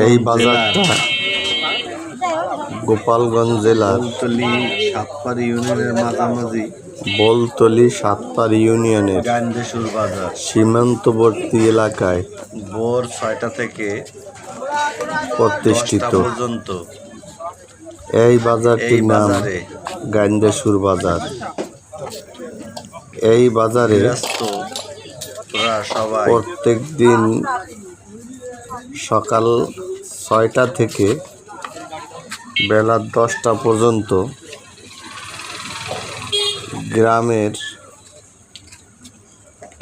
এই বাজারটা গোপালগঞ্জ জেলার সাতপাড়ি ইউনিয়নের মাঝামাঝি বলতলী সাতপাড়ি ইউনিয়নের গান্দেশুর বাজার সীমান্তবর্তী এলাকায় ভোর 6টা থেকে প্রতিষ্ঠিত 10টা পর্যন্ত এই বাজারটির নাম বাজারে গান্দেশুর বাজার। এই বাজারে সবাই প্রত্যেক দিন সকাল 6টা থেকে বেলা 10টা পর্যন্ত গ্রামের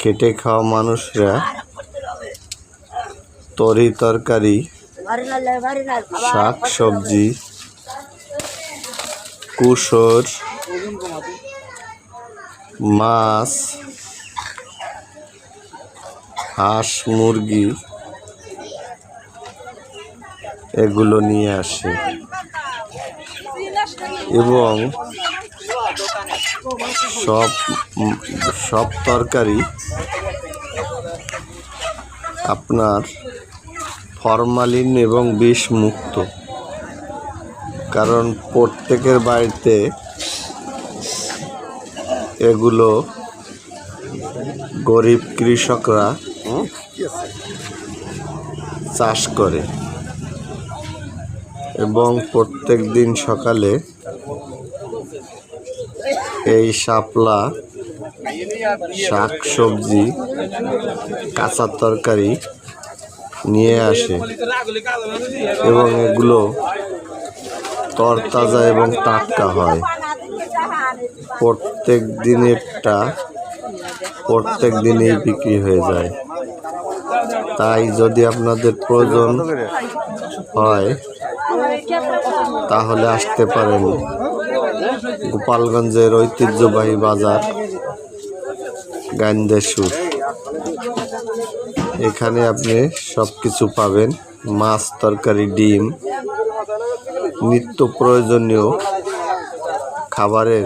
খেটে খাওয়া মানুষরা তরি তরকারি, শাক সবজি, কুসর, মাছ, হাঁস মুরগি এগুলো নিয়ে আসে এবং সব তরকারি আপনার ফরমালিন এবং বিষ মুক্ত, কারণ প্রত্যেকের বাড়িতে এগুলো গরিব কৃষকরা চাষ করে এবং প্রত্যেক দিন সকালে এই শাপলা, শাক সবজি, কাঁচা তরকারি নিয়ে আসে এবং এগুলো তরতাজা এবং টাটকা হয়। প্রত্যেক দিনেই বিক্রি হয়ে যায়। তাই যদি আপনাদের প্রয়োজন হয় তাহলে আসতে পারেন গোপালগঞ্জের ঐতিহ্যবাহী বাজার গান্দেশুর। এখানে আপনি সব কিছু পাবেন, মাছ, তরকারি, ডিম, নিত্য প্রয়োজনীয় খাবারের